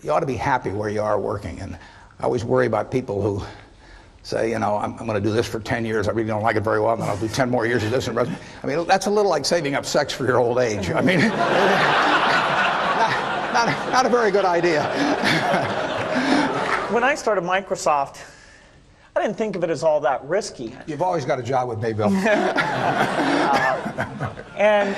you ought to be happy where you are working. And I always worry about people who say, you know, I'm going to do this for 10 years. I really don't like it very well, and then I'll do 10 more years of this. I mean, that's a little like saving up sex for your old age. I mean, not a very good idea. When I started Microsoft, I didn't think of it as all that risky. You've always got a job with me, Bill. And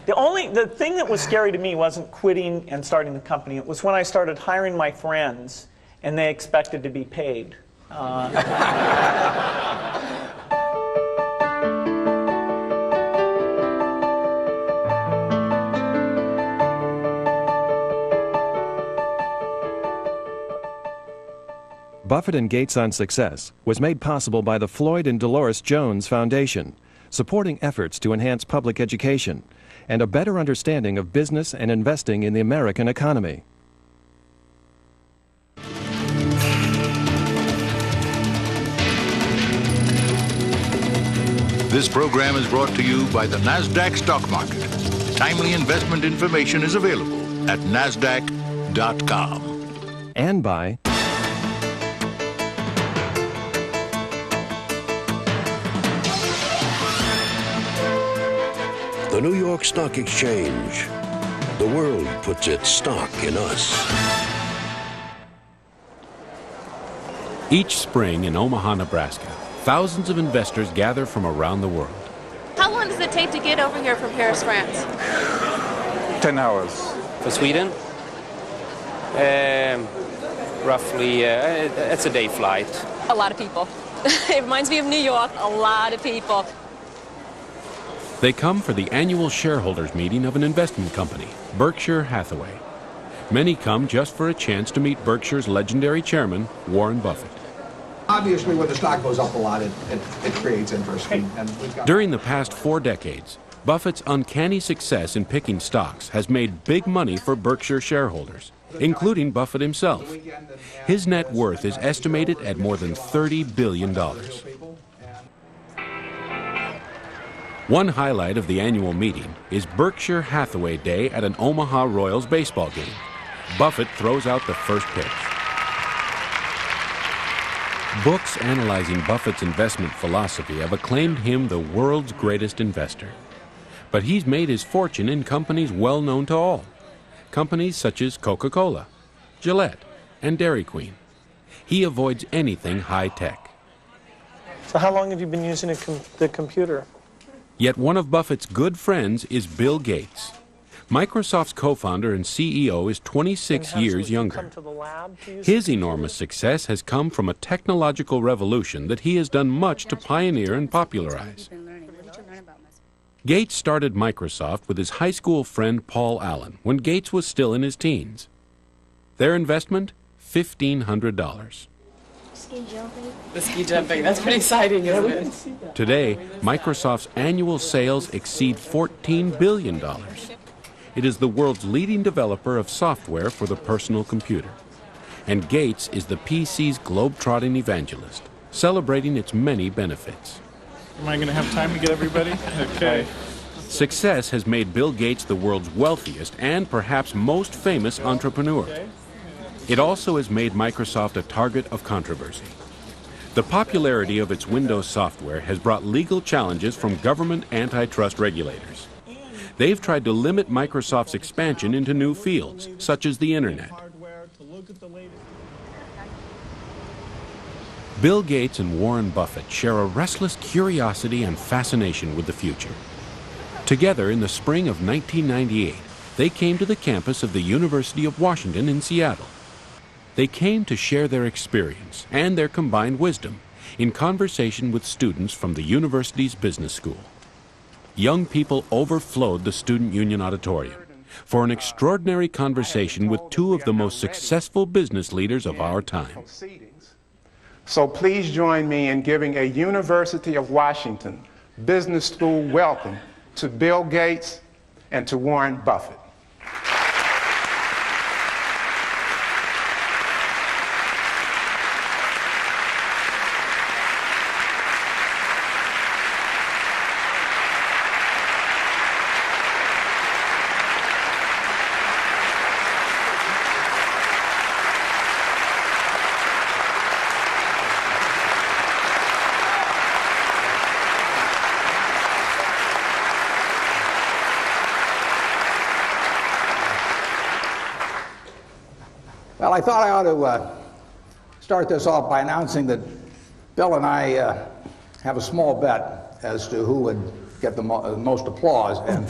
the thing that was scary to me wasn't quitting and starting the company. It was when I started hiring my friends, and they expected to be paid. Buffett and Gates on Success was made possible by the Floyd and Dolores Jones Foundation, supporting efforts to enhance public education and a better understanding of business and investing in the American economy. This program is brought to you by the NASDAQ stock market. Timely investment information is available at NASDAQ.com. And by the New York Stock Exchange. The world puts its stock in us. Each spring in Omaha, Nebraska, thousands of investors gather from around the world. How long does it take to get over here from Paris, France? 10 hours. For Sweden? Roughly, it's a day flight. A lot of people. It reminds me of New York, a lot of people. They come for the annual shareholders meeting of an investment company, Berkshire Hathaway. Many come just for a chance to meet Berkshire's legendary chairman, Warren Buffett. Obviously, when the stock goes up a lot, it creates interest. And we've got... During the past 4 decades, Buffett's uncanny success in picking stocks has made big money for Berkshire shareholders, including Buffett himself. His net worth is estimated at more than $30 billion. One highlight of the annual meeting is Berkshire Hathaway Day at an Omaha Royals baseball game. Buffett throws out the first pitch. Books analyzing Buffett's investment philosophy have acclaimed him the world's greatest investor. But he's made his fortune in companies well known to all. Companies such as Coca-Cola, Gillette, and Dairy Queen. He avoids anything high-tech. So how long have you been using the computer? Yet one of Buffett's good friends is Bill Gates. Microsoft's co-founder and CEO is 26 years younger. His enormous success has come from a technological revolution that he has done much to pioneer and popularize. Gates started Microsoft with his high school friend Paul Allen when Gates was still in his teens. Their investment, $1,500. Ski jumping. The ski jumping, that's pretty exciting, isn't it? Today, Microsoft's annual sales exceed $14 billion. It is the world's leading developer of software for the personal computer. And Gates is the PC's globe-trotting evangelist, celebrating its many benefits. Am I going to have time to get everybody? Okay. Success has made Bill Gates the world's wealthiest and perhaps most famous entrepreneur. It also has made Microsoft a target of controversy. The popularity of its Windows software has brought legal challenges from government antitrust regulators. They've tried to limit Microsoft's expansion into new fields, such as the Internet. Bill Gates and Warren Buffett share a restless curiosity and fascination with the future. Together in the spring of 1998, they came to the campus of the University of Washington in Seattle. They came to share their experience and their combined wisdom in conversation with students from the university's business school. Young people overflowed the Student Union Auditorium for an extraordinary conversation with two of the most successful business leaders of our time. So please join me in giving a University of Washington Business School welcome to Bill Gates and to Warren Buffett. Well, I thought I ought to start this off by announcing that Bill and I have a small bet as to who would get the most applause. And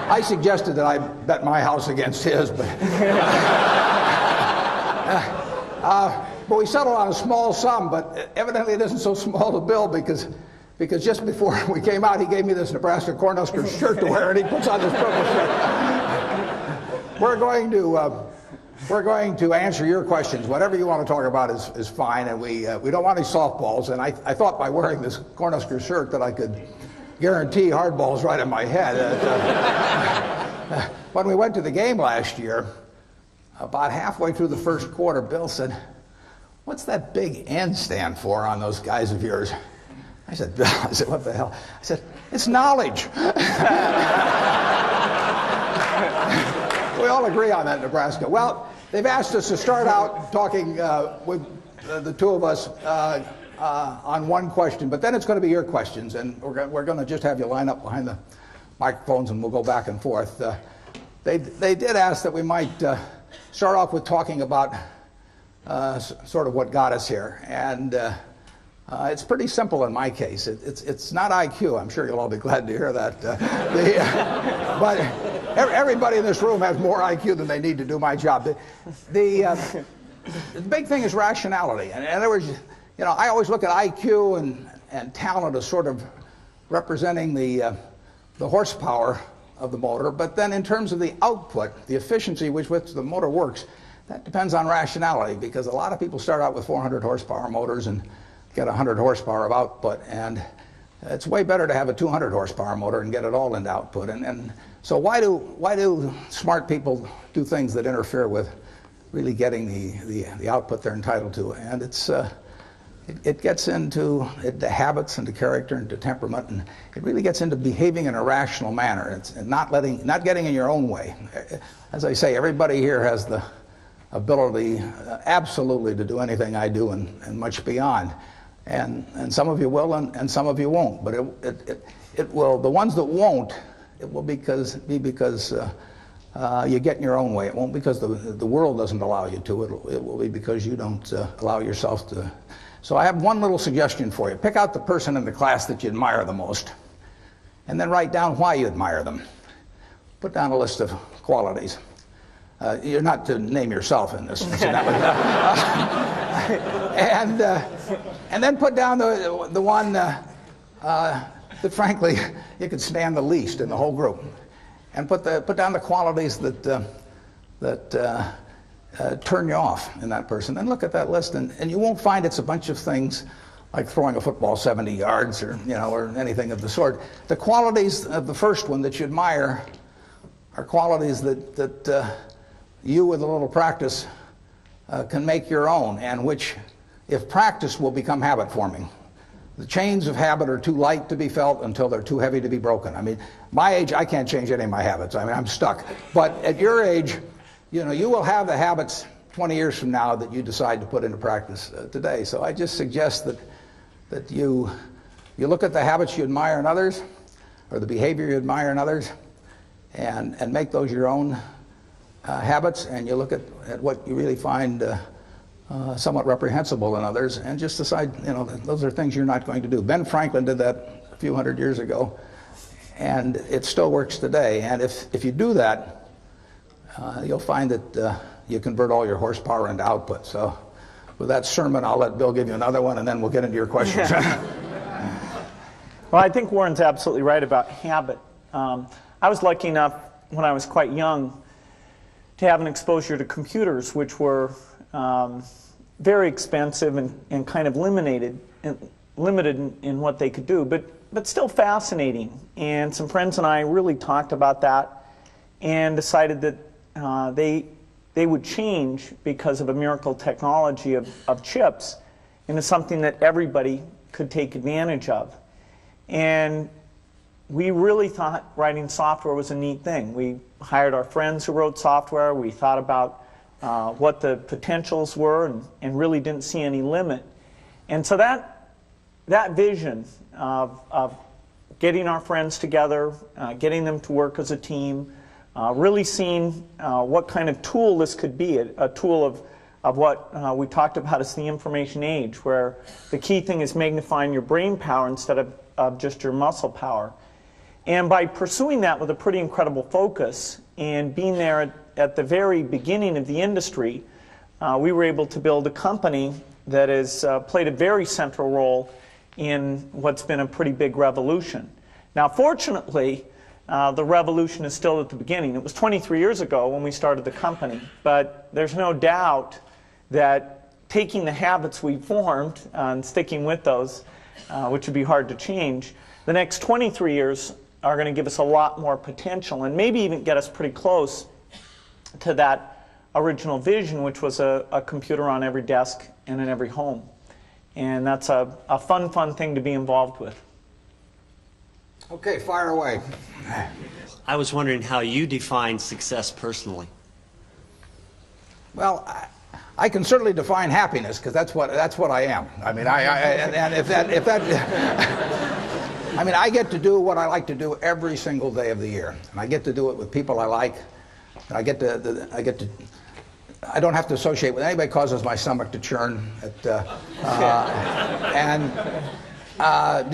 I suggested that I bet my house against his, but we settled on a small sum, but evidently it isn't so small to Bill because just before we came out, he gave me this Nebraska Cornhuskers shirt to wear, and he puts on this purple shirt. We're going to answer your questions. Whatever you want to talk about is fine, and we don't want any softballs. And I thought by wearing this Cornhusker shirt that I could guarantee hardballs right in my head. When we went to the game last year, about halfway through the first quarter, Bill said, "What's that big N stand for on those guys of yours?" I said, "Bill," I said, "what the hell?" I said, "It's knowledge." We all agree on that in Nebraska. Well, they've asked us to start out talking with the two of us on one question, but then it's going to be your questions, and we're going to just have you line up behind the microphones, and we'll go back and forth. They did ask that we might start off with talking about sort of what got us here, and it's pretty simple in my case. It's not IQ. I'm sure you'll all be glad to hear that. But everybody in this room has more IQ than they need to do my job. The big thing is rationality. And in other words, you know, I always look at IQ and talent as sort of representing the horsepower of the motor. But then in terms of the output, the efficiency with which the motor works, that depends on rationality, because a lot of people start out with 400 horsepower motors and get 100 horsepower of output, and it's way better to have a 200 horsepower motor and get it all into output. And so why do smart people do things that interfere with really getting the output they're entitled to? And it gets into habits, into character, into temperament, and it really gets into behaving in a rational manner. It's not getting in your own way. As I say, everybody here has the ability absolutely to do anything I do and much beyond. And some of you will, and some of you won't. But it will. The ones that won't, it will be because you get in your own way. It won't because the world doesn't allow you to. It will be because you don't allow yourself to. So I have one little suggestion for you. Pick out the person in the class that you admire the most, and then write down why you admire them. Put down a list of qualities. You're not to name yourself in this. And then put down the one that frankly you could stand the least in the whole group, and put down the qualities that turn you off in that person. Then look at that list, and you won't find it's a bunch of things like throwing a football 70 yards or anything of the sort. The qualities of the first one that you admire are qualities that you, with a little practice, can make your own, and which, if practiced, will become habit forming. The chains of habit are too light to be felt until they're too heavy to be broken. I mean, my age, I can't change any of my habits. I mean, I'm stuck. But at your age, you will have the habits 20 years from now that you decide to put into practice today. So I just suggest that you look at the habits you admire in others, or the behavior you admire in others, and make those your own habits, and you look at what you really find somewhat reprehensible in others, and just decide, those are things you're not going to do. Ben Franklin did that a few hundred years ago, and it still works today. And if you do that, you'll find that you convert all your horsepower into output. So with that sermon, I'll let Bill give you another one, and then we'll get into your questions. Well, I think Warren's absolutely right about habit. I was lucky enough when I was quite young to have an exposure to computers, which were very expensive and kind of limited in what they could do, but still fascinating. And some friends and I really talked about that and decided that they would change because of a miracle technology of chips into something that everybody could take advantage of. And we really thought writing software was a neat thing. We hired our friends who wrote software. We thought about what the potentials were and really didn't see any limit. And so that vision of getting our friends together, getting them to work as a team, really seeing what kind of tool this could be, a tool of what we talked about as the information age, where the key thing is magnifying your brain power instead of just your muscle power. And by pursuing that with a pretty incredible focus and being there at the very beginning of the industry, we were able to build a company that has played a very central role in what's been a pretty big revolution. Now, fortunately, the revolution is still at the beginning. It was 23 years ago when we started the company, but there's no doubt that taking the habits we formed and sticking with those, which would be hard to change, the next 23 years are going to give us a lot more potential and maybe even get us pretty close to that original vision, which was a computer on every desk and in every home. And that's a fun thing to be involved with. Okay, fire away. I was wondering how you define success personally. Well, I can certainly define happiness because that's what I am. I mean, I mean, I get to do what I like to do every single day of the year, and I get to do it with people I like. And I don't have to associate with anybody. Causes my stomach to churn. The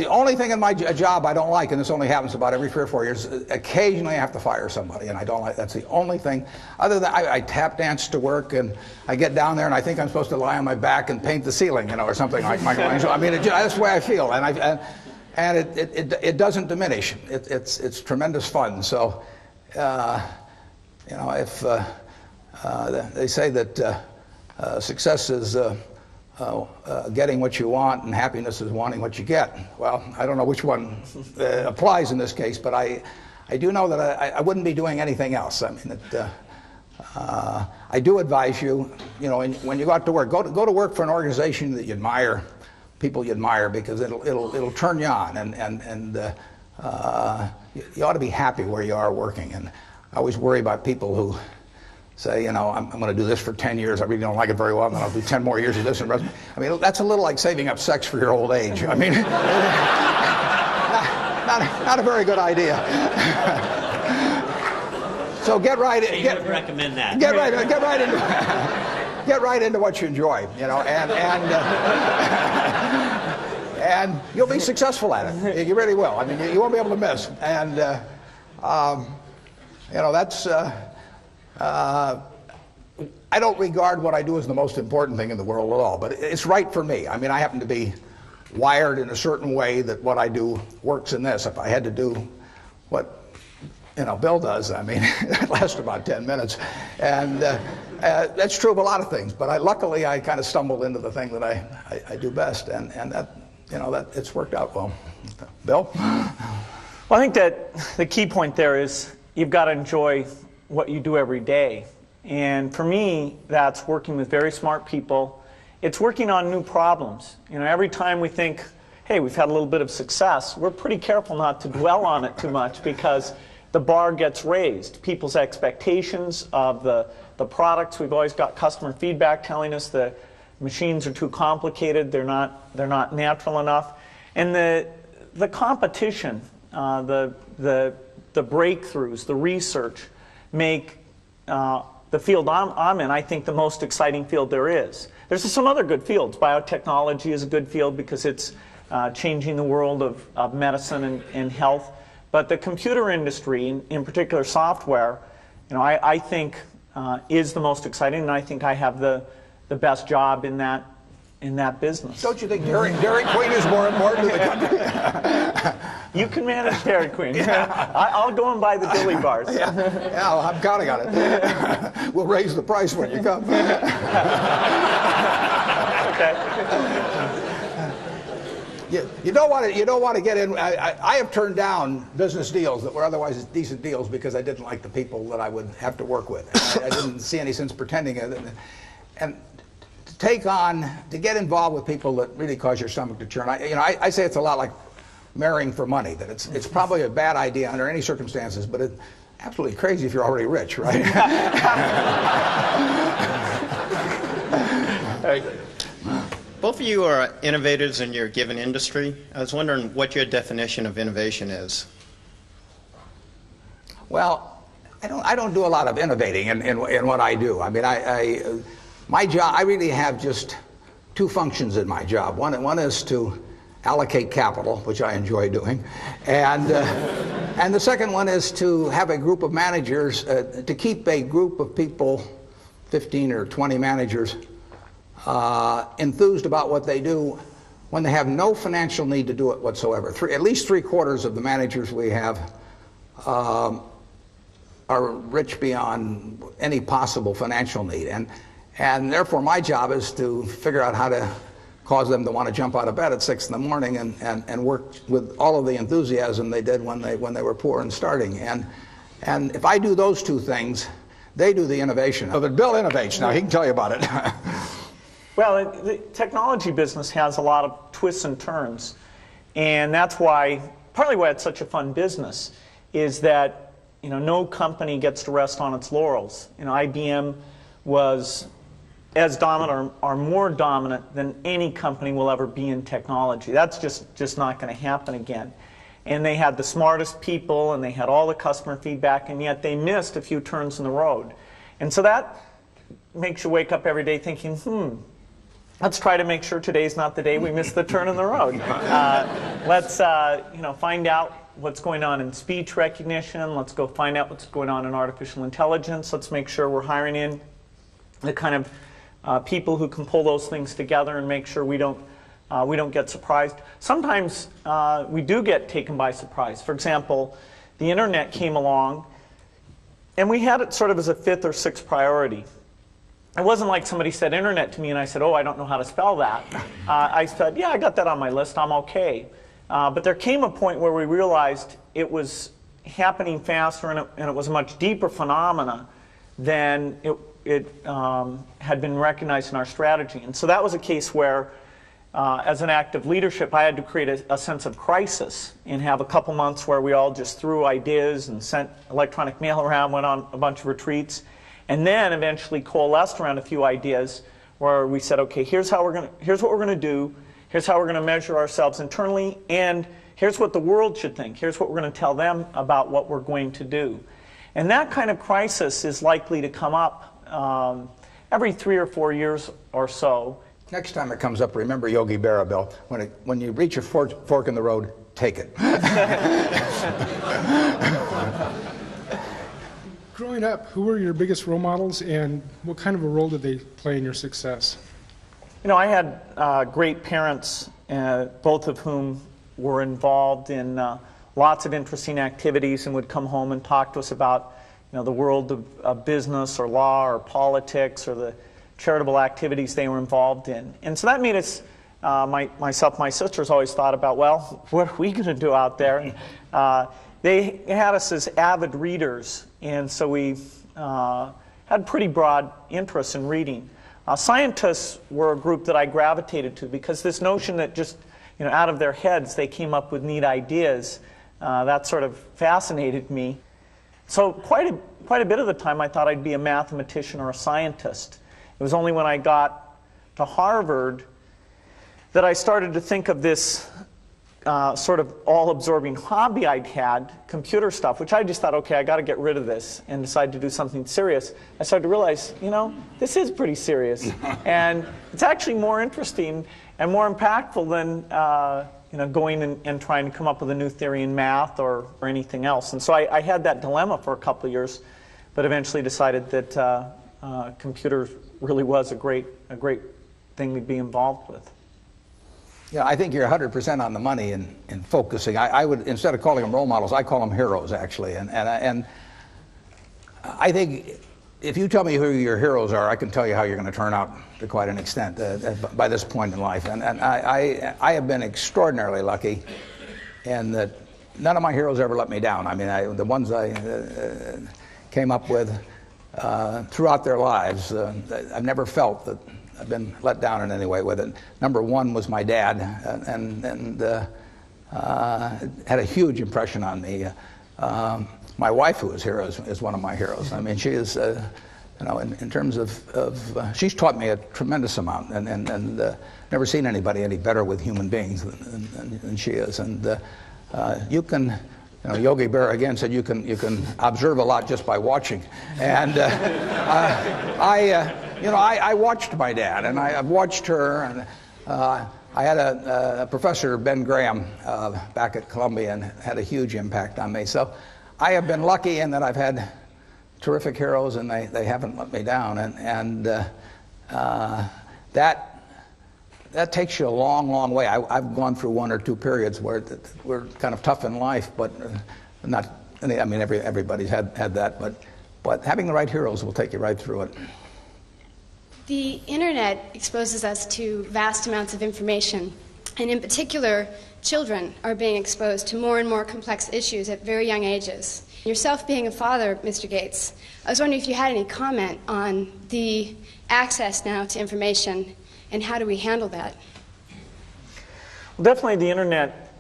only thing in my job I don't like, and this only happens about every 3 or 4 years, occasionally I have to fire somebody, and I don't like. That's the only thing. Other than I tap dance to work, and I get down there, and I think I'm supposed to lie on my back and paint the ceiling, or something like Michelangelo. I mean, that's the way I feel, and it doesn't diminish. It's tremendous fun. So, if they say that success is getting what you want and happiness is wanting what you get. Well, I don't know which one applies in this case, but I do know that I wouldn't be doing anything else. I mean, I do advise you, when you go out to work, go to work for an organization that you admire, people you admire, because it'll turn you on, and you ought to be happy where you are working. And I always worry about people who say, I'm going to do this for 10 years. I really don't like it very well, and then I'll do 10 more years of this. I mean, that's a little like saving up sex for your old age. I mean, not a very good idea. So get right in. You would recommend that. Get right into what you enjoy, and you'll be successful at it. You really will. I mean, you won't be able to miss. And that's. I don't regard what I do as the most important thing in the world at all, but it's right for me. I mean, I happen to be wired in a certain way that what I do works in this. If I had to do what Bill does, I mean, it lasts about 10 minutes. And that's true of a lot of things, but luckily I kind of stumbled into the thing that I do best, and that it's worked out well. Bill? Well, I think that the key point there is you've got to enjoy what you do every day. And for me, that's working with very smart people. It's working on new problems. Every time we think, hey, we've had a little bit of success, we're pretty careful not to dwell on it too much, because the bar gets raised. People's expectations of the products, we've always got customer feedback telling us the machines are too complicated, they're not natural enough. And the competition, the breakthroughs, the research make the field I'm in, I think, the most exciting field there is. There's some other good fields. Biotechnology is a good field because it's changing the world of medicine and health. But the computer industry, in particular software, I think is the most exciting, and I think I have the best job in that business. Don't you think Dairy Queen is more important to the country? You can manage Dairy Queen. Yeah. I'll go and buy the dilly bars. Yeah, I'm counting on it. We'll raise the price when you come. Okay. You don't want to get in. I have turned down business deals that were otherwise decent deals because I didn't like the people that I would have to work with. I didn't see any sense pretending it. And to get involved with people that really cause your stomach to churn. I say it's a lot like marrying for money. That it's probably a bad idea under any circumstances, but it's absolutely crazy if you're already rich, right? Both of you are innovators in your given industry. I was wondering what your definition of innovation is. Well, I don't do a lot of innovating in what I do. I mean, my job, I really have just two functions in my job. One is to allocate capital, which I enjoy doing, and the second one is to have a group of managers, to keep a group of people, 15 or 20 managers, enthused about what they do when they have no financial need to do it whatsoever. At least 3/4 of the managers we have are rich beyond any possible financial need. And therefore my job is to figure out how to cause them to want to jump out of bed at 6 in the morning and work with all of the enthusiasm they did when they were poor and starting. And if I do those two things, they do the innovation. So that Bill innovates. Now he can tell you about it. Well, the technology business has a lot of twists and turns, and that's why, partly why it's such a fun business, is that no company gets to rest on its laurels. IBM was as dominant or more dominant than any company will ever be in technology. That's just not going to happen again. And they had the smartest people, and they had all the customer feedback, and yet they missed a few turns in the road. And so that makes you wake up every day thinking, let's try to make sure today's not the day we miss the turn in the road. Let's find out what's going on in speech recognition. Let's go find out what's going on in artificial intelligence. Let's make sure we're hiring in the kind of people who can pull those things together and make sure we don't get surprised. Sometimes we do get taken by surprise. For example, the internet came along, and we had it sort of as a 5th or 6th priority. It wasn't like somebody said internet to me and I said, oh, I don't know how to spell that. I said, yeah, I got that on my list, I'm okay. But there came a point where we realized it was happening faster, and it was a much deeper phenomena than it had been recognized in our strategy. And so that was a case where, as an act of leadership, I had to create a sense of crisis and have a couple months where we all just threw ideas and sent electronic mail around, went on a bunch of retreats, and then eventually coalesced around a few ideas where we said, okay, here's what we're going to do, here's how we're going to measure ourselves internally, and here's what the world should think, here's what we're going to tell them about what we're going to do. And that kind of crisis is likely to come up every 3 or 4 years or so. Next time it comes up, remember Yogi Berra, Bill. When you reach a fork in the road, take it. Growing up, who were your biggest role models, and what kind of a role did they play in your success? I had great parents, both of whom were involved in lots of interesting activities and would come home and talk to us about the world of business or law or politics or the charitable activities they were involved in. And so that made us, myself, my sisters always thought about, well, what are we going to do out there? They had us as avid readers, and so we had pretty broad interests in reading. Scientists were a group that I gravitated to because this notion that just out of their heads they came up with neat ideas, that sort of fascinated me. So quite a bit of the time I thought I'd be a mathematician or a scientist. It was only when I got to Harvard that I started to think of this sort of all-absorbing hobby I'd had, computer stuff, which I just thought, okay, I got to get rid of this, and decided to do something serious. I started to realize, this is pretty serious, and it's actually more interesting and more impactful than going and trying to come up with a new theory in math or anything else. And so I had that dilemma for a couple of years, but eventually decided that computers really was a great thing to be involved with. Yeah, I think you're 100% on the money in focusing. I would, instead of calling them role models, I call them heroes, actually. And I think if you tell me who your heroes are, I can tell you how you're going to turn out to quite an extent by this point in life. And I have been extraordinarily lucky in that none of my heroes ever let me down. I mean, the ones I came up with throughout their lives, I've never felt that I've been let down in any way with it. Number one was my dad, and had a huge impression on me. My wife, who is here, is one of my heroes. I mean, she is, in terms of she's taught me a tremendous amount, and never seen anybody any better with human beings than she is. And you can Yogi Berra again said you can observe a lot just by watching, and I watched my dad, and I've watched her, and I had a professor, Ben Graham, back at Columbia, and had a huge impact on me. So I have been lucky in that I've had terrific heroes, and they haven't let me down, and that takes you a long, long way. I've gone through one or two periods where we're kind of tough in life, but not. I mean, everybody's had that, but having the right heroes will take you right through it. The internet exposes us to vast amounts of information, and in particular, children are being exposed to more and more complex issues at very young ages. Yourself being a father, Mr. Gates, I was wondering if you had any comment on the access now to information, and how do we handle that? Well, definitely the internet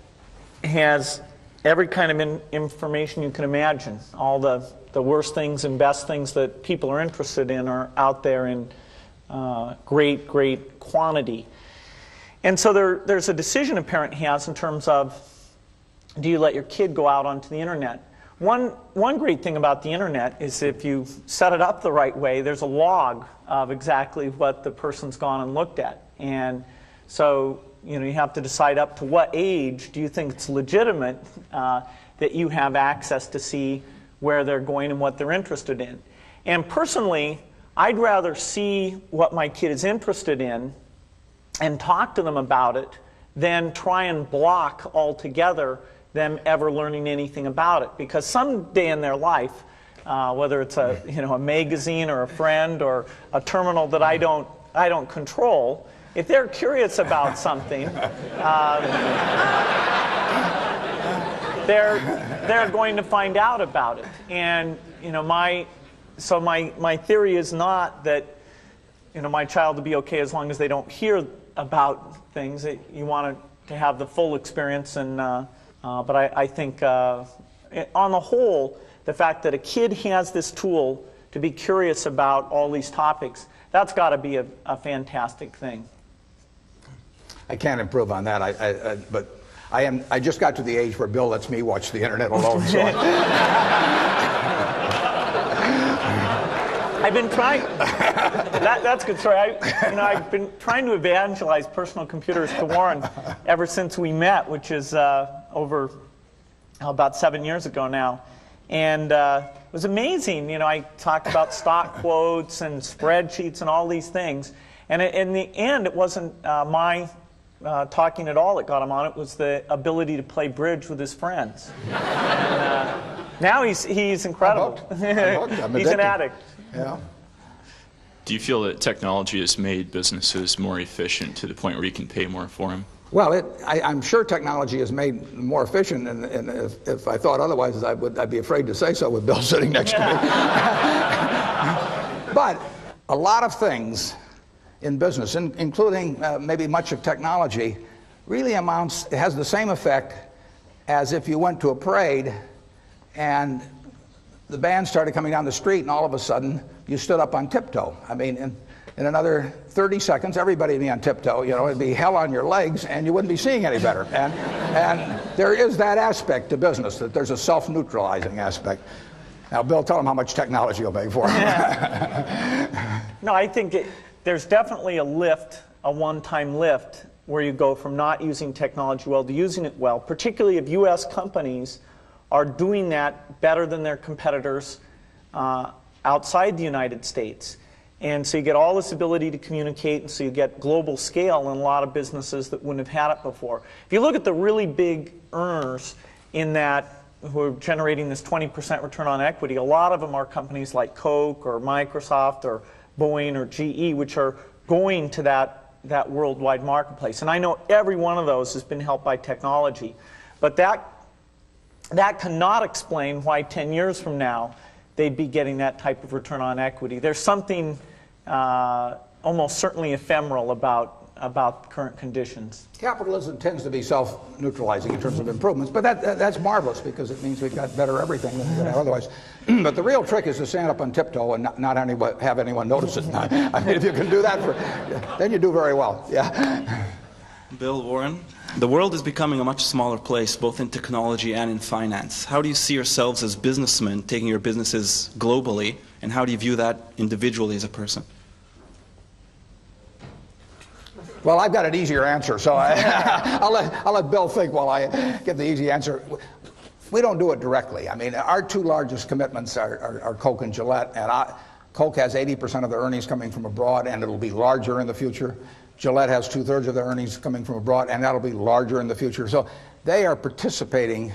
has every kind of information you can imagine. All the worst things and best things that people are interested in are out there in great quantity. And so there's a decision a parent has in terms of, do you let your kid go out onto the internet? One great thing about the internet is if you set it up the right way, there's a log of exactly what the person's gone and looked at. And so you have to decide up to what age do you think it's legitimate that you have access to see where they're going and what they're interested in. And personally, I'd rather see what my kid is interested in and talk to them about it than try and block altogether them ever learning anything about it. Because someday in their life, whether it's a magazine or a friend or a terminal that I don't control, if they're curious about something, they're going to find out about it. And my theory is not that my child will be okay as long as they don't hear about things. You want to have the full experience, and but I think on the whole, the fact that a kid has this tool to be curious about all these topics, that's got to be a fantastic thing. I can't improve on that. But I just got to the age where Bill lets me watch the internet alone. So I've been trying. That's a good story. I've been trying to evangelize personal computers to Warren ever since we met, which is over about 7 years ago now. And it was amazing. I talked about stock quotes and spreadsheets and all these things. And in the end, it wasn't my talking at all that got him on. It was the ability to play bridge with his friends. And, now he's incredible. He's an addict. Yeah. Do you feel that technology has made businesses more efficient to the point where you can pay more for them? Well, I'm sure technology has made more efficient, and if I thought otherwise, I'd be afraid to say so with Bill sitting next to me. But a lot of things in business, including maybe much of technology, really has the same effect as if you went to a parade and the band started coming down the street, and all of a sudden you stood up on tiptoe. I mean, in another 30 seconds, everybody would be on tiptoe. It'd be hell on your legs, and you wouldn't be seeing any better. And there is that aspect to business, that there's a self-neutralizing aspect. Now, Bill, tell them how much technology you'll make for them. No, I think there's definitely a lift, a one-time lift, where you go from not using technology well to using it well, particularly if U.S. companies are doing that better than their competitors outside the United States. And so you get all this ability to communicate, and so you get global scale in a lot of businesses that wouldn't have had it before. If you look at the really big earners in that, who are generating this 20% return on equity, a lot of them are companies like Coke or Microsoft or Boeing or GE, which are going to that worldwide marketplace. And I know every one of those has been helped by technology. But that cannot explain why 10 years from now they'd be getting that type of return on equity. There's something almost certainly ephemeral about current conditions. Capitalism tends to be self-neutralizing in terms of improvements, but that's marvelous, because it means we've got better everything than we would have otherwise. But the real trick is to stand up on tiptoe and not have anyone notice it. I mean, if you can do that, then you do very well. Yeah. Bill, Warren, The world is becoming a much smaller place, both in technology and in finance. How do you see yourselves as businessmen taking your businesses globally, and how do you view that individually as a person? Well, I've got an easier answer, so I'll let Bill think while I give the easy answer. We don't do it directly. I mean, our two largest commitments are Coke and Gillette, and Coke has 80% of their earnings coming from abroad, and it'll be larger in the future. Gillette has 2/3 of their earnings coming from abroad, and that'll be larger in the future. So they are participating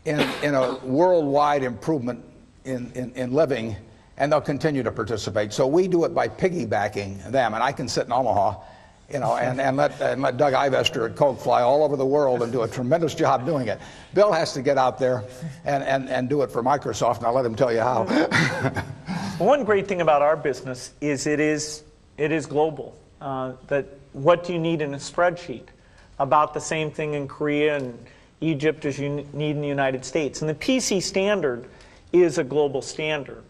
in a worldwide improvement in living, and they'll continue to participate. So we do it by piggybacking them, and I can sit in Omaha, and let Doug Ivester at Coke fly all over the world and do a tremendous job doing it. Bill has to get out there and do it for Microsoft, and I'll let him tell you how. One great thing about our business is it is global. That what do you need in a spreadsheet? About the same thing in Korea and Egypt as you need in the United States. And the PC standard is a global standard.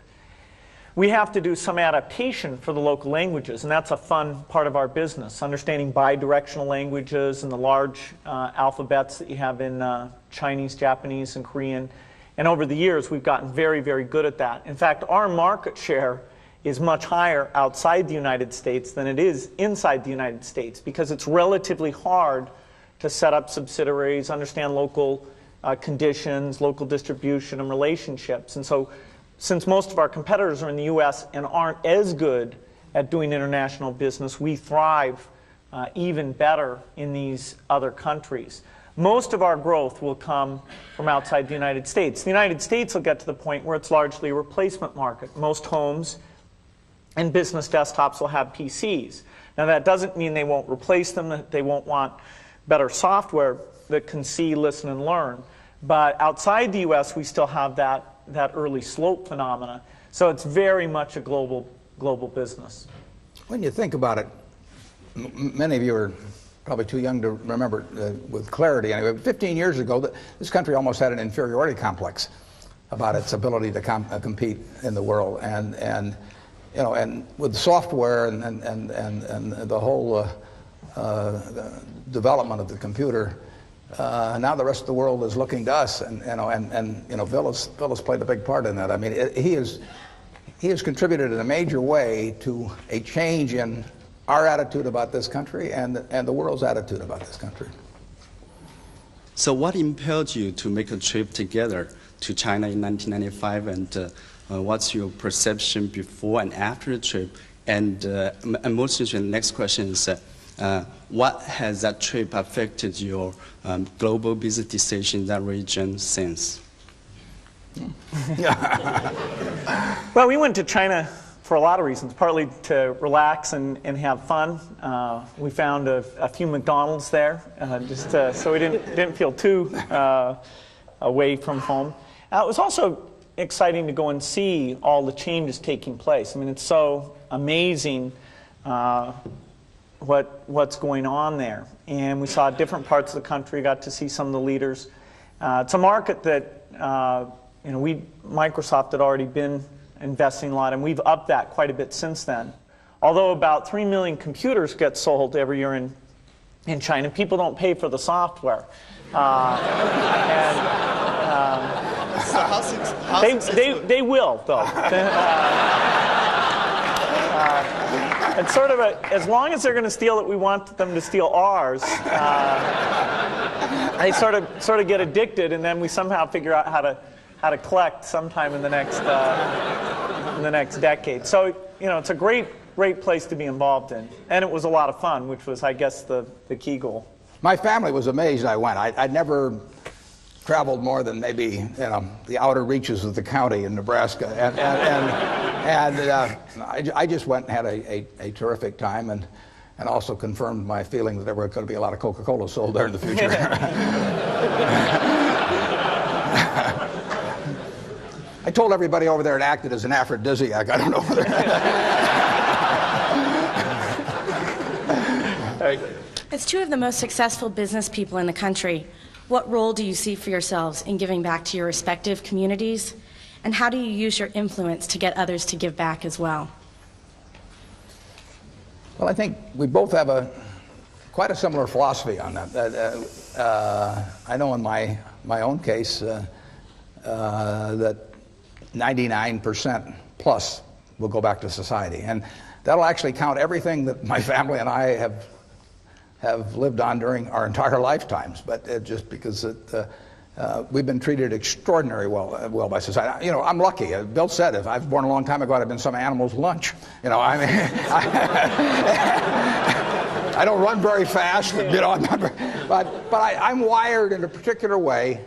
We have to do some adaptation for the local languages, and that's a fun part of our business, understanding bidirectional languages and the large alphabets that you have in Chinese, Japanese, and Korean. And over the years, we've gotten very, very good at that. In fact, our market share is much higher outside the United States than it is inside the United States, because it's relatively hard to set up subsidiaries, understand local conditions, local distribution, and relationships. And so, since most of our competitors are in the U.S. and aren't as good at doing international business, we thrive even better in these other countries. Most of our growth will come from outside the United States. The United States will get to the point where it's largely a replacement market. Most homes and business desktops will have PCs. Now, that doesn't mean they won't replace them, that they won't want better software that can see, listen, and learn. But outside the U.S., we still have that early slope phenomena. So it's very much a global business. When you think about it, many of you are probably too young to remember with clarity. Anyway, 15 years ago, this country almost had an inferiority complex about its ability to compete in the world. And with software and the whole development of the computer, now the rest of the world is looking to us, and Bill has played a big part in that. I mean, he has contributed in a major way to a change in our attitude about this country and the world's attitude about this country. So, what impelled you to make a trip together to China in 1995, and what's your perception before and after the trip? And most interesting, the next question is, what has that trip affected your global business decision in that region since? Well, we went to China for a lot of reasons, partly to relax and have fun. We found a few McDonald's there, just so we didn't feel too away from home. It was also exciting to go and see all the changes taking place. I mean, it's so amazing what's going on there. And we saw different parts of the country, got to see some of the leaders. It's a market that Microsoft had already been investing a lot, and we've upped that quite a bit since then. Although about 3 million computers get sold every year in China, people don't pay for the software. They will, though. It's sort of as long as they're going to steal it, we want them to steal ours. They sort of get addicted, and then we somehow figure out how to collect sometime in the next decade. So it's a great place to be involved in, and it was a lot of fun, which was, I guess, the key goal. My family was amazed I went. I'd never traveled more than maybe the outer reaches of the county in Nebraska, and I just went and had a terrific time, and also confirmed my feeling that there were going to be a lot of Coca-Cola sold there in the future. I told everybody over there it acted as an aphrodisiac. I don't know whether. As two of the most successful business people in the country, what role do you see for yourselves in giving back to your respective communities? And how do you use your influence to get others to give back as well? Well, I think we both have a quite a similar philosophy on that. I know in my own case that 99% plus will go back to society, and that'll actually count everything that my family and I have lived on during our entire lifetimes. But just because we've been treated extraordinarily well by society. You know, I'm lucky. Bill said if I was born a long time ago, I'd have been some animal's lunch. You know, I mean, I don't run very fast. You know, but I'm wired in a particular way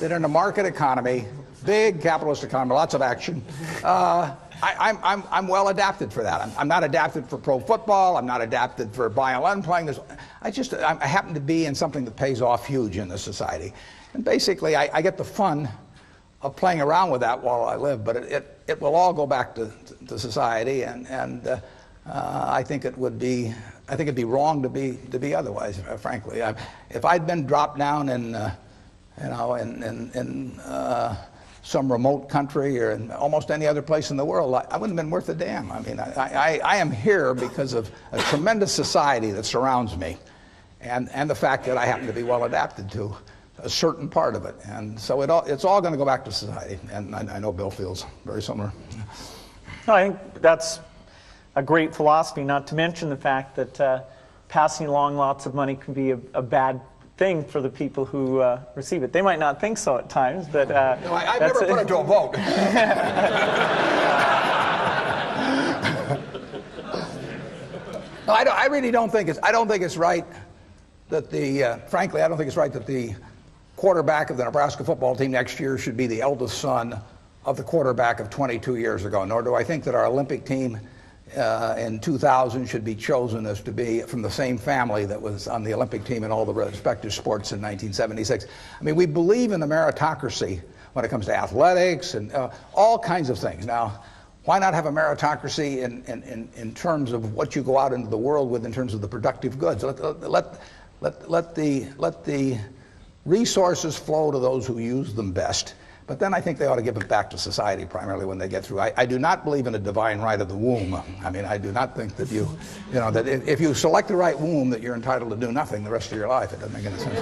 that in a market economy, big capitalist economy, lots of action, I'm well adapted for that. I'm not adapted for pro football. I'm not adapted for violin playing. I happen to be in something that pays off huge in this society. And basically, I get the fun of playing around with that while I live, but it will all go back to society, and I think it'd be wrong to be otherwise, frankly. If I'd been dropped down in some remote country or in almost any other place in the world, I wouldn't have been worth a damn. I mean, I am here because of a tremendous society that surrounds me, and the fact that I happen to be well adapted to a certain part of it. And so it's all going to go back to society, and I know Bill feels very similar. No, I think that's a great philosophy, not to mention the fact that passing along lots of money can be a bad thing for the people who receive it. They might not think so at times, but no, I've never put it to a vote. No, I really don't think it's right that frankly, I don't think it's right that the quarterback of the Nebraska football team next year should be the eldest son of the quarterback of 22 years ago. Nor do I think that our Olympic team in 2000 should be chosen as to be from the same family that was on the Olympic team in all the respective sports in 1976. I mean, we believe in the meritocracy when it comes to athletics and all kinds of things. Now, why not have a meritocracy in terms of what you go out into the world with in terms of the productive goods? Let the resources flow to those who use them best. But then I think they ought to give it back to society primarily when they get through. I do not believe in a divine right of the womb. I mean, I do not think that that if you select the right womb that you're entitled to do nothing the rest of your life. It doesn't make any sense.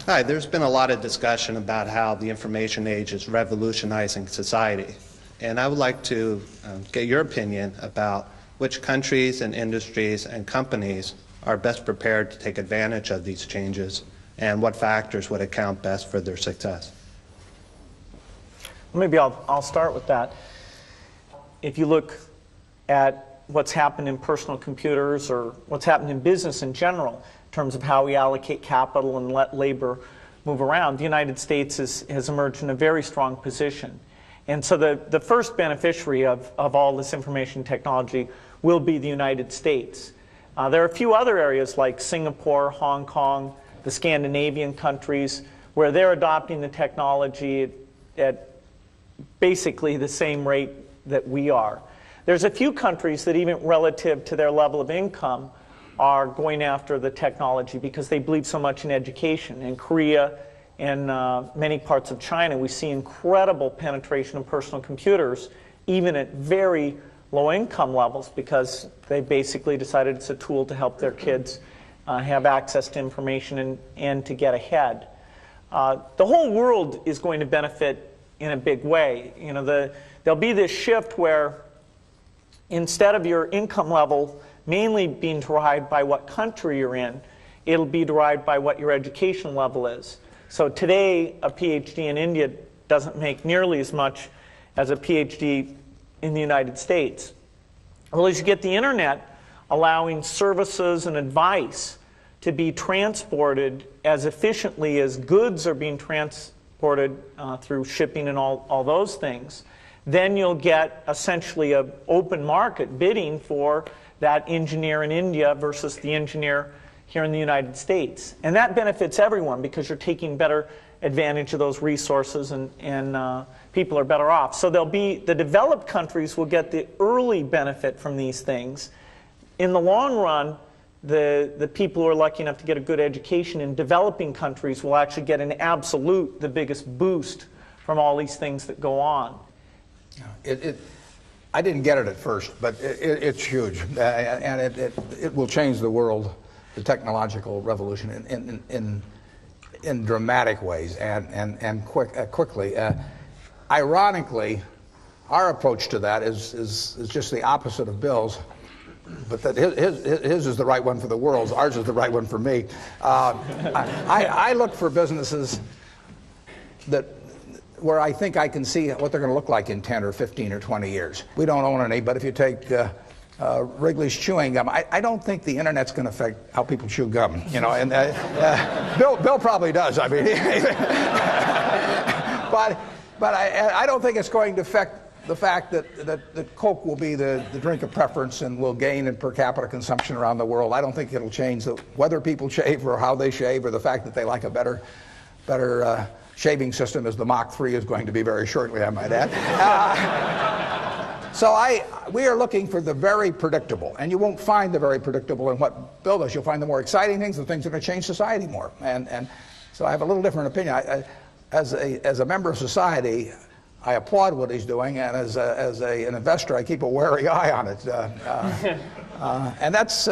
Hi, there's been a lot of discussion about how the information age is revolutionizing society. And I would like to get your opinion about which countries and industries and companies are best prepared to take advantage of these changes and what factors would account best for their success. Maybe I'll start with that. If you look at what's happened in personal computers or what's happened in business in general, in terms of how we allocate capital and let labor move around, the United States has emerged in a very strong position. And so the first beneficiary of all this information technology will be the United States. There are a few other areas like Singapore, Hong Kong, the Scandinavian countries, where they're adopting the technology at basically the same rate that we are. There's a few countries that even relative to their level of income are going after the technology because they believe so much in education. In Korea and many parts of China, we see incredible penetration of personal computers, even at very low income levels, because they basically decided it's a tool to help their kids have access to information and to get ahead. The whole world is going to benefit in a big way. You know, there'll be this shift where instead of your income level mainly being derived by what country you're in, it'll be derived by what your education level is. So today, a PhD in India doesn't make nearly as much as a PhD in the United States. Well, as you get the internet allowing services and advice to be transported as efficiently as goods are being transported through shipping and all those things, then you'll get essentially an open market bidding for that engineer in India versus the engineer here in the United States. And that benefits everyone because you're taking better advantage of those resources and people are better off. So the developed countries will get the early benefit from these things. In the long run, the people who are lucky enough to get a good education in developing countries will actually get an absolute, the biggest boost from all these things that go on. I didn't get it at first, but it's huge, and it will change the world, the technological revolution, in dramatic ways and quickly. Ironically, our approach to that is just the opposite of Bill's, but that his is the right one for the world. Ours is the right one for me. I look for businesses where I think I can see what they're going to look like in 10 or 15 or 20 years. We don't own any, but if you take Wrigley's chewing gum, I don't think the internet's going to affect how people chew gum. You know, and Bill probably does. I mean, but I don't think it's going to affect the fact that Coke will be the drink of preference and will gain in per capita consumption around the world. I don't think it'll change whether people shave or how they shave, or the fact that they like a better shaving system, as the Mach 3 is going to be very shortly, I might add. So we are looking for the very predictable, and you won't find the very predictable in what Bill does. You'll find the more exciting things, the things that are going to change society more. And so I have a little different opinion. As a member of society, I applaud what he's doing, and as an investor, I keep a wary eye on it. And that's.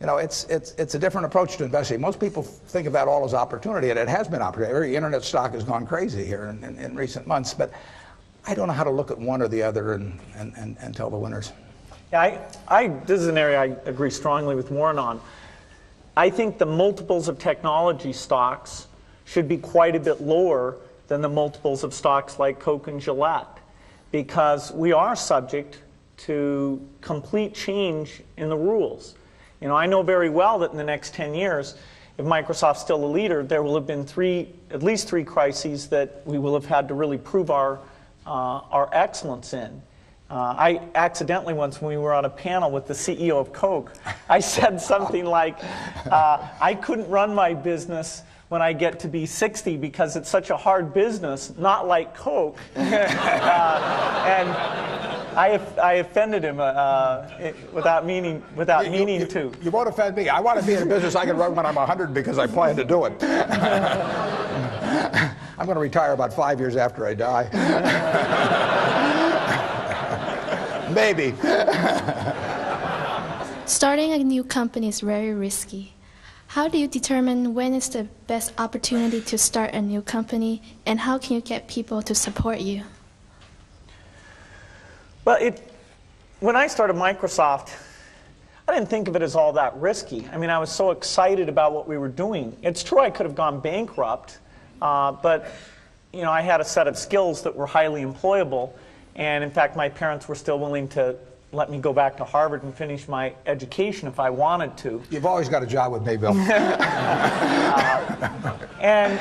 You know, it's a different approach to investing. Most people think of that all as opportunity, and it has been opportunity. Every internet stock has gone crazy here in recent months, but I don't know how to look at one or the other and tell the winners. Yeah, this is an area I agree strongly with Warren on. I think the multiples of technology stocks should be quite a bit lower than the multiples of stocks like Coke and Gillette, because we are subject to complete change in the rules. You know, I know very well that in the next 10 years, if Microsoft's still a leader, there will have been at least three crises that we will have had to really prove our excellence in. I accidentally once, when we were on a panel with the CEO of Coke, I said something like, I couldn't run my business when I get to be 60 because it's such a hard business, not like Coke. And I offended him without meaning to. You won't offend me. I want to be in a business I can run when I'm 100 because I plan to do it. I'm going to retire about 5 years after I die. Maybe. Starting a new company is very risky. How do you determine when is the best opportunity to start a new company, and how can you get people to support you? Well, when I started Microsoft, I didn't think of it as all that risky. I mean, I was so excited about what we were doing. It's true I could have gone bankrupt, but you know, I had a set of skills that were highly employable, and in fact, my parents were still willing to let me go back to Harvard and finish my education if I wanted to. You've always got a job with me, Bill. And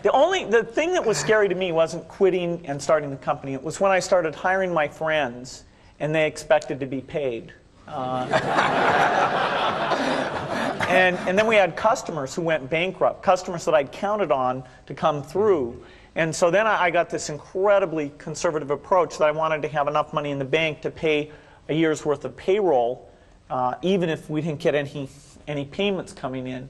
the thing that was scary to me wasn't quitting and starting the company. It was when I started hiring my friends and they expected to be paid. And then we had customers who went bankrupt, customers that I'd counted on to come through. And so then I got this incredibly conservative approach that I wanted to have enough money in the bank to pay a year's worth of payroll, even if we didn't get any payments coming in.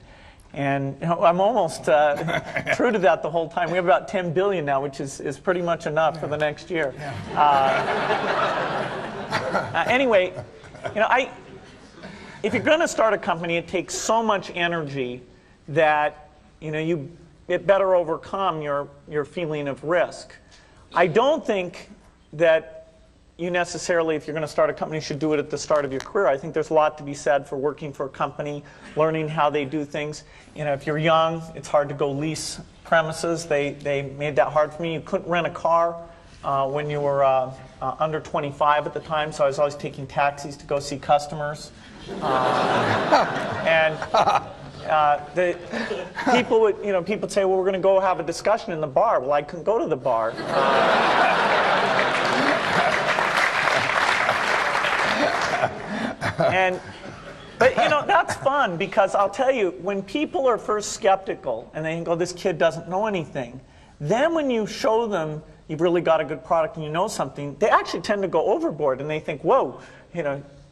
And you know, I'm almost true to that the whole time. We have about $10 billion now, which is pretty much enough for the next year. Anyway, you know, if you're going to start a company, it takes so much energy that it better overcome your feeling of risk. I don't think that you necessarily, if you're going to start a company, should do it at the start of your career. I think there's a lot to be said for working for a company, learning how they do things. You know, if you're young, it's hard to go lease premises. They made that hard for me. You couldn't rent a car when you were under 25 at the time, so I was always taking taxis to go see customers. And the people would, people would say, well, we're going to go have a discussion in the bar. Well, I couldn't go to the bar. But that's fun, because I'll tell you, when people are first skeptical and they think, oh, this kid doesn't know anything, then when you show them you've really got a good product and you know something, they actually tend to go overboard and they think, whoa,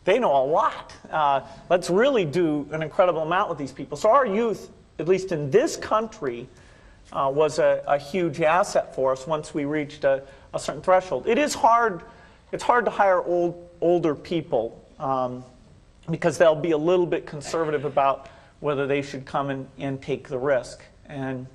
they they know a lot. Let's really do an incredible amount with these people. So our youth, at least in this country, was a huge asset for us once we reached a certain threshold. It is hard. It's hard to hire older people because they'll be a little bit conservative about whether they should come and take the risk. And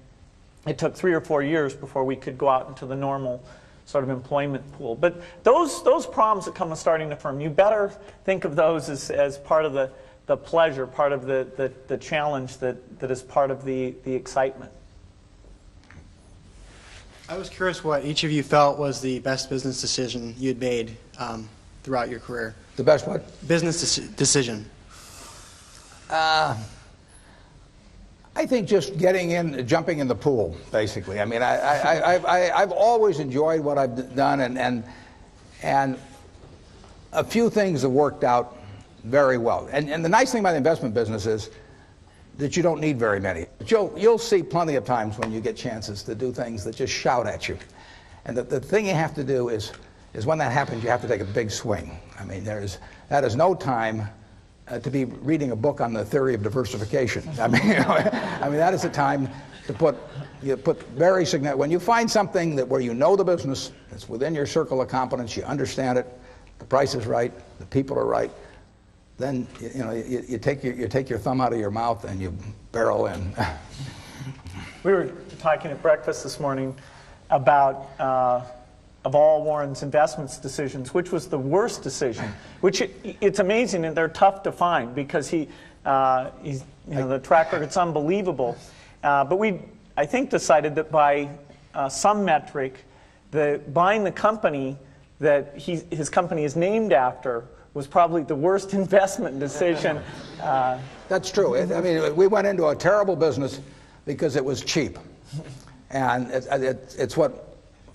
it took 3 or 4 years before we could go out into the normal sort of employment pool. But those problems that come with starting a firm, you better think of those as part of the pleasure, part of the challenge that is part of the excitement. I was curious what each of you felt was the best business decision you'd made throughout your career. The best what? Business decision. I think just jumping in the pool, basically. I mean, I've always enjoyed what I've done, and a few things have worked out very well. And the nice thing about the investment business is that you don't need very many. But you'll see plenty of times when you get chances to do things that just shout at you. And the thing you have to do is when that happens, you have to take a big swing. I mean, that is no time to be reading a book on the theory of diversification. I mean, that is the time to put very significant. When you find something where you know the business, it's within your circle of competence, you understand it, the price is right, the people are right, then you take your thumb out of your mouth and you barrel in. We were talking at breakfast this morning about of all Warren's investments decisions, which was the worst decision? Which it's amazing, and they're tough to find because he's the track record's unbelievable. But we, I think, decided that by some metric, buying the company that his company is named after was probably the worst investment decision. That's true. I mean, we went into a terrible business because it was cheap, and it's what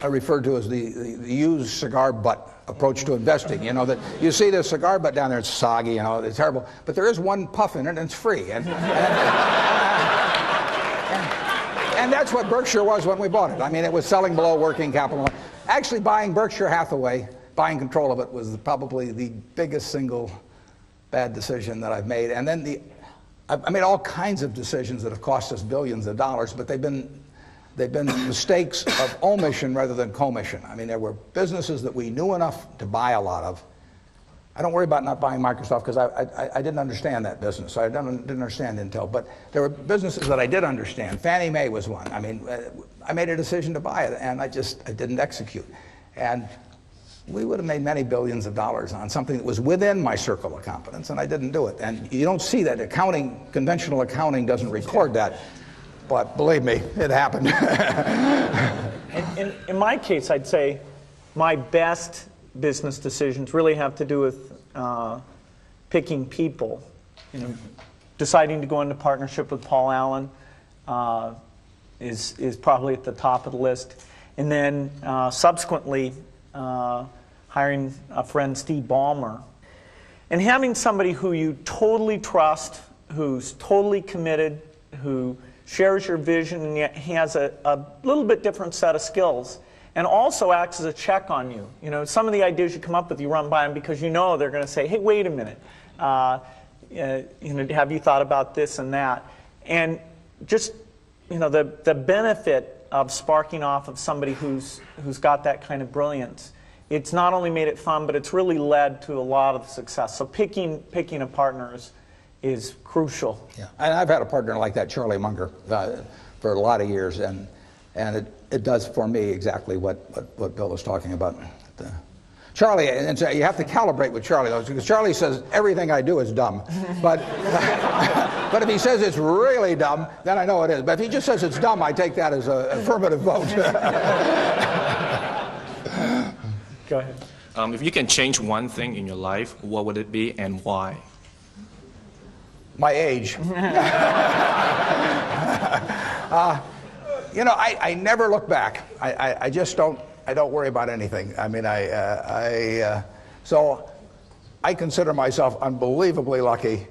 I refer to as the used cigar butt approach to investing. You know, that you see the cigar butt down there, it's soggy, it's terrible, but there is one puff in it and it's free. And that's what Berkshire was when we bought it. I mean, it was selling below working capital. Actually, buying Berkshire Hathaway, buying control of it, was probably the biggest single bad decision that I've made. And then I made all kinds of decisions that have cost us billions of dollars, but they've been mistakes of omission rather than commission. I mean, there were businesses that we knew enough to buy a lot of. I don't worry about not buying Microsoft because I didn't understand that business. I didn't understand Intel. But there were businesses that I did understand. Fannie Mae was one. I mean, I made a decision to buy it, and I didn't execute. And we would have made many billions of dollars on something that was within my circle of competence, and I didn't do it. And you don't see that. Conventional accounting doesn't record that. But believe me, it happened. In my case, I'd say my best business decisions really have to do with picking people. Deciding to go into partnership with Paul Allen is probably at the top of the list. And then subsequently hiring a friend, Steve Ballmer. And having somebody who you totally trust, who's totally committed, who shares your vision and yet has a little bit different set of skills, and also acts as a check on you. Some of the ideas you come up with, you run by them because they're going to say, hey, wait a minute, have you thought about this and that? And just, the benefit of sparking off of somebody who's got that kind of brilliance, it's not only made it fun, but it's really led to a lot of success. So picking a partner is crucial. Yeah, and I've had a partner like that, Charlie Munger, for a lot of years, and it does for me exactly what Bill was talking about. Charlie, and so you have to calibrate with Charlie, though, because Charlie says everything I do is dumb, but if he says it's really dumb, then I know it is. But if he just says it's dumb, I take that as an affirmative vote. Go ahead. If you can change one thing in your life, what would it be and why? My age. I never look back. I just don't worry about anything. I mean, so I consider myself unbelievably lucky.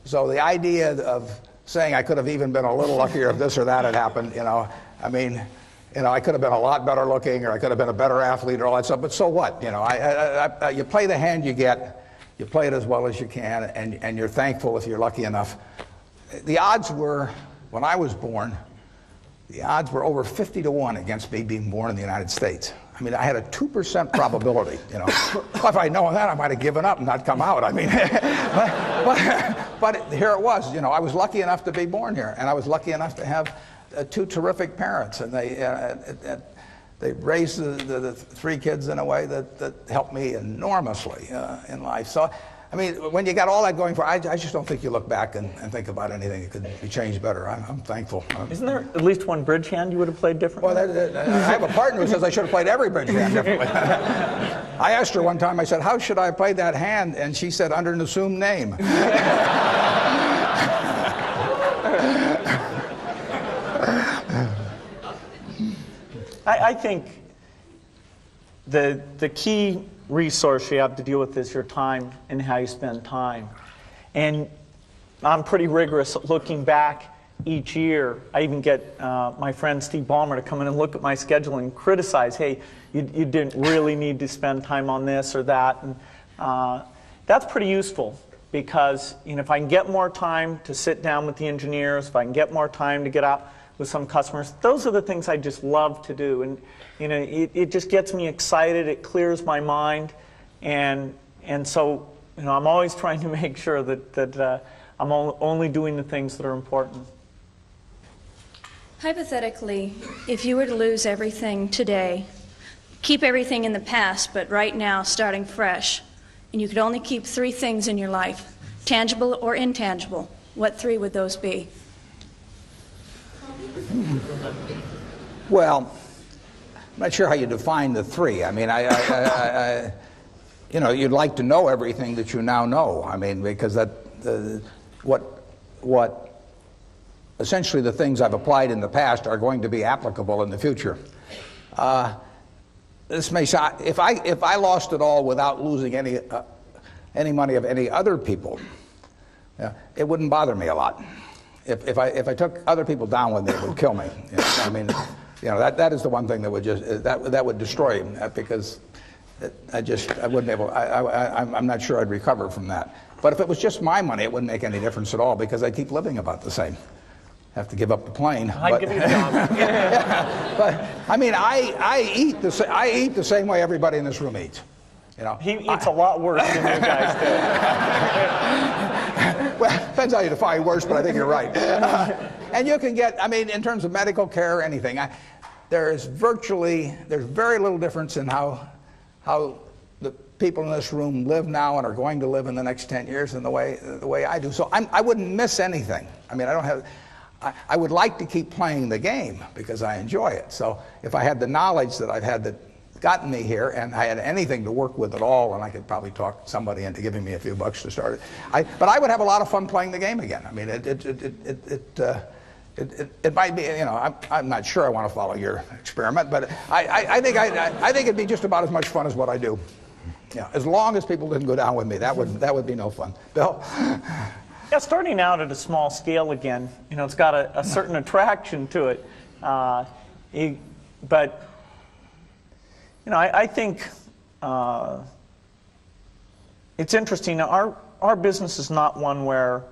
So the idea of saying I could have even been a little luckier if this or that had happened, I could have been a lot better looking, or I could have been a better athlete, or all that stuff. But so what? You play the hand you get, you play it as well as you can, and you're thankful if you're lucky enough. The odds were, when I was born, the odds were over 50 to 1 against me being born in the United States. I mean, I had a 2% probability, you know. Well, if I'd known that, I might have given up and not come out. I mean, but here it was, you know. I was lucky enough to be born here, and I was lucky enough to have two terrific parents, and they raised the three kids in a way that helped me enormously in life. So, I mean, when you got all that going for, I just don't think you look back and think about anything that could be changed better. I'm thankful. Isn't there at least one bridge hand you would have played differently? Well, I have a partner who says I should have played every bridge hand differently. I asked her one time, I said, how should I play that hand? And she said, under an assumed name. I think the key resource you have to deal with is your time and how you spend time. And I'm pretty rigorous at looking back each year. I even get my friend Steve Ballmer to come in and look at my schedule and criticize, hey, you didn't really need to spend time on this or that. And that's pretty useful because, you know, if I can get more time to sit down with the engineers, if I can get more time to get out with some customers, those are the things I just love to do. And you know, it just gets me excited, it clears my mind, and so, you know, I'm always trying to make sure that I'm only doing the things that are important. Hypothetically, if you were to lose everything today, keep everything in the past, but right now starting fresh, and you could only keep 3 things in your life, tangible or intangible, what 3 would those be? Well, I'm not sure how you define the 3. I mean, you know, you'd like to know everything that you now know. I mean, because what essentially the things I've applied in the past are going to be applicable in the future. This may sound, if I lost it all without losing any money of any other people, it wouldn't bother me a lot. If I took other people down with me, it would kill me. You know, I mean, you know, that is the one thing that would just that would destroy him, because I wouldn't be able. I'm not sure I'd recover from that. But if it was just my money, it wouldn't make any difference at all, because I keep living about the same. Have to give up the plane. I'd give you a job. Yeah, but I mean, I eat the same way everybody in this room eats. You know, he eats a lot worse than you guys do. Well, depends how you define worse, but I think you're right. And you can get, I mean, in terms of medical care or anything, there's very little difference in how the people in this room live now and are going to live in the next 10 years than the way I do. So I wouldn't miss anything. I mean, I would like to keep playing the game because I enjoy it. So if I had the knowledge that I've had that gotten me here, and I had anything to work with at all, and I could probably talk somebody into giving me a few bucks to start it. But I would have a lot of fun playing the game again. I mean, it might be, you know, I'm not sure I want to follow your experiment, but I think it'd be just about as much fun as what I do. Yeah, as long as people didn't go down with me, that would be no fun. Bill? Yeah, starting out at a small scale again, you know, it's got a certain attraction to it, but. You know, I think it's interesting. Our business is not one where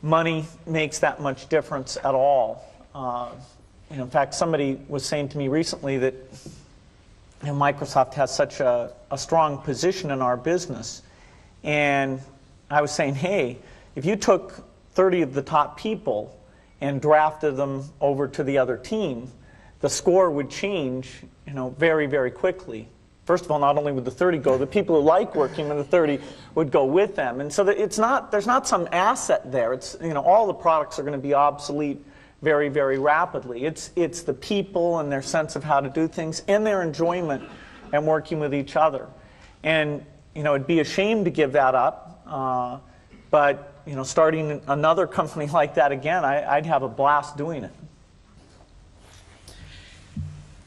money makes that much difference at all. You know, in fact, somebody was saying to me recently that, you know, Microsoft has such a strong position in our business, and I was saying, hey, if you took 30 of the top people and drafted them over to the other team, the score would change, you know, very, very quickly. First of all, not only would the 30 go, the people who like working with the 30 would go with them. And so that there's not some asset there. It's, you know, all the products are going to be obsolete very, very rapidly. It's the people and their sense of how to do things and their enjoyment and working with each other. And, you know, it'd be a shame to give that up. But, you know, starting another company like that again, I'd have a blast doing it.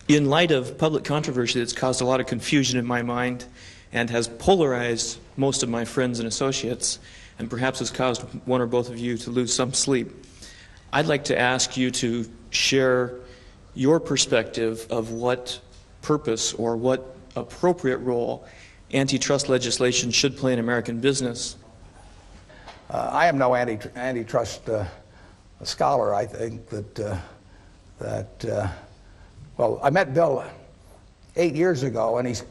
In light of public controversy that's caused a lot of confusion in my mind and has polarized most of my friends and associates, and perhaps has caused one or both of you to lose some sleep, I'd like to ask you to share your perspective of what purpose or what appropriate role antitrust legislation should play in American business? I am no antitrust scholar. I think that well, I met Bill 8 years ago, and he's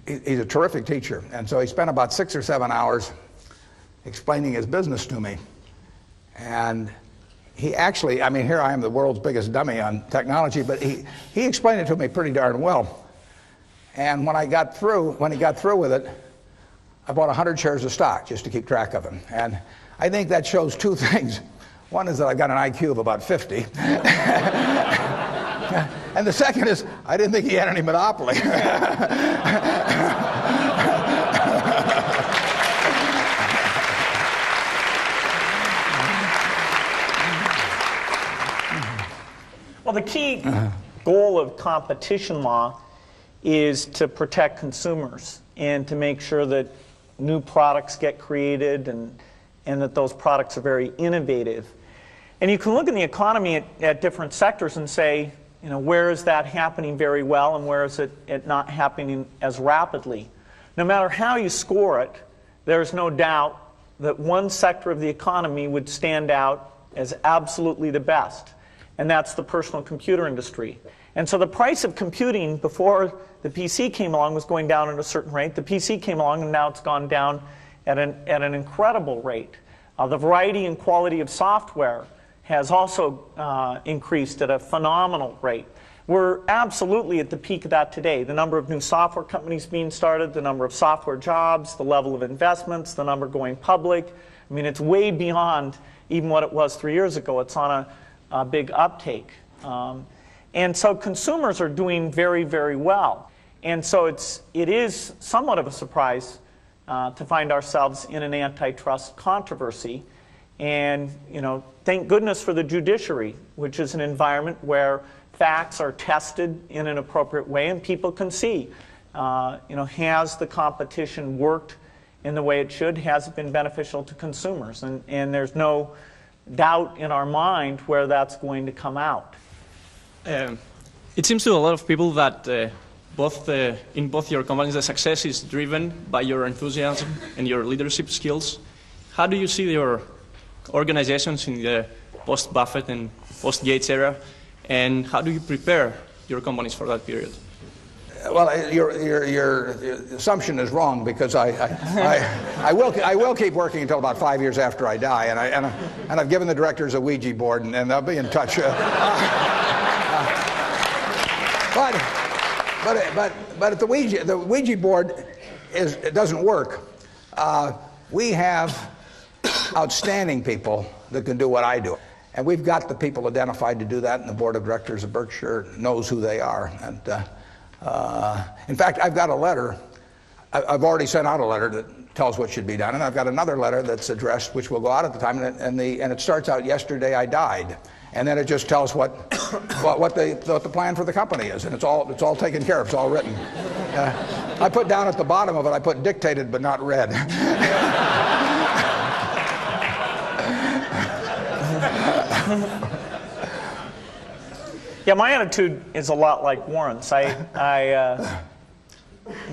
a terrific teacher, and so he spent about 6 or 7 hours explaining his business to me. And he actually, I mean, here I am, the world's biggest dummy on technology, but he explained it to me pretty darn well. And when he got through with it, I bought 100 shares of stock just to keep track of him. And I think that shows two things. One is that I've got an IQ of about 50. And the second is, I didn't think he had any monopoly. Well, the key goal of competition law is to protect consumers and to make sure that new products get created and that those products are very innovative. And you can look in the economy at different sectors and say, you know, where is that happening very well and where is it not happening as rapidly? No matter how you score it, there's no doubt that one sector of the economy would stand out as absolutely the best, and that's the personal computer industry. And so the price of computing before the PC came along was going down at a certain rate. The PC came along and now it's gone down at an incredible rate. The variety and quality of software has also increased at a phenomenal rate. We're absolutely at the peak of that today. The number of new software companies being started, the number of software jobs, the level of investments, the number going public. I mean, it's way beyond even what it was 3 years ago. It's on a big uptake. And so consumers are doing very, very well. And so it is somewhat of a surprise to find ourselves in an antitrust controversy. And, you know, thank goodness for the judiciary, which is an environment where facts are tested in an appropriate way and people can see, you know, has the competition worked in the way it should? Has it been beneficial to consumers? And there's no doubt in our mind where that's going to come out. It seems to a lot of people that in both your companies, the success is driven by your enthusiasm and your leadership skills. How do you see your organizations in the post-Buffett and post-Gates era, and how do you prepare your companies for that period? Well, your assumption is wrong, because I will keep working until about 5 years after I die, and I've given the directors a Ouija board, and they'll be in touch. But at the Ouija board it doesn't work. We have outstanding people that can do what I do. And we've got the people identified to do that, and the board of directors of Berkshire knows who they are. And in fact, I've got a letter. I've already sent out a letter that tells what should be done, and I've got another letter that's addressed, which will go out at the time, and it starts out, "Yesterday I died," and then it just tells what the plan for the company is, and it's all taken care of. It's all written. I put down at the bottom of it, I put "dictated but not read." Yeah, my attitude is a lot like Warren's. I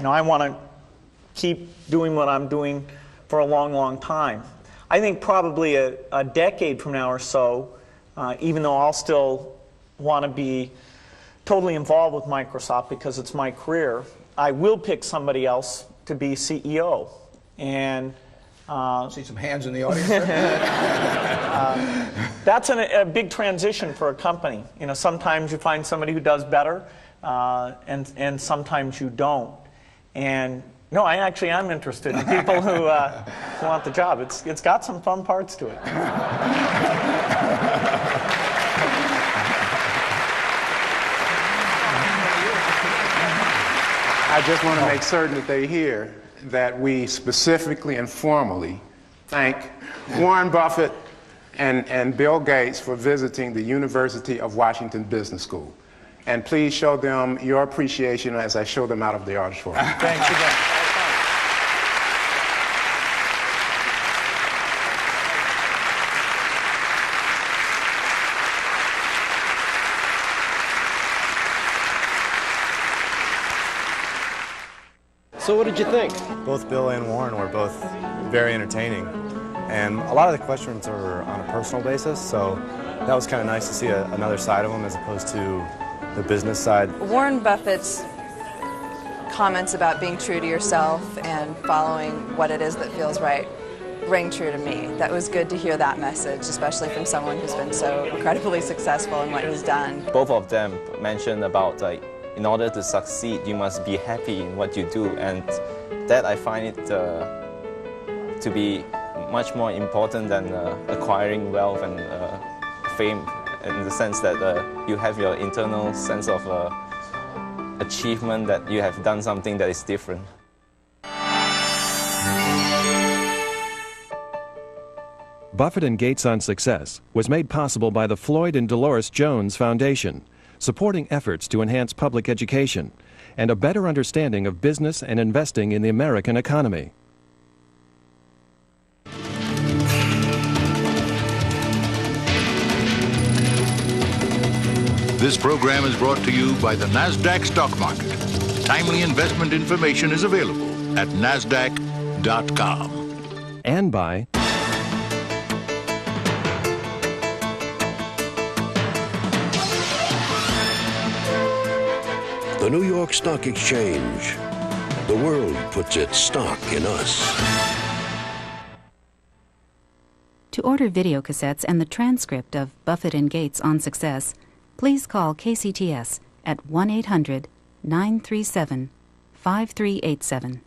want to keep doing what I'm doing for a long, long time. I think probably a decade from now or so, even though I'll still want to be totally involved with Microsoft because it's my career, I will pick somebody else to be CEO. And see some hands in the audience. That's a big transition for a company. You know, sometimes you find somebody who does better, and sometimes you don't. And no, I actually am interested in people who want the job. It's got some fun parts to it. I just want to make certain that they hear that we specifically and formally thank Warren Buffett and Bill Gates for visiting the University of Washington Business School. And please show them your appreciation as I show them out of the auditorium. Thanks again. So what did you think? Both Bill and Warren were both very entertaining. And a lot of the questions were on a personal basis, so that was kind of nice to see another side of them as opposed to the business side. Warren Buffett's comments about being true to yourself and following what it is that feels right ring true to me. That was good to hear that message, especially from someone who's been so incredibly successful in what he's done. Both of them mentioned about in order to succeed, you must be happy in what you do, and that I find it to be much more important than acquiring wealth and fame, in the sense that you have your internal sense of achievement, that you have done something that is different. Buffett and Gates on Success was made possible by the Floyd and Dolores Jones Foundation, supporting efforts to enhance public education and a better understanding of business and investing in the American economy. This program is brought to you by the NASDAQ stock market. Timely investment information is available at NASDAQ.com. And by the New York Stock Exchange. The world puts its stock in us. To order video cassettes and the transcript of Buffett and Gates on Success, please call KCTS at 1-800-937-5387.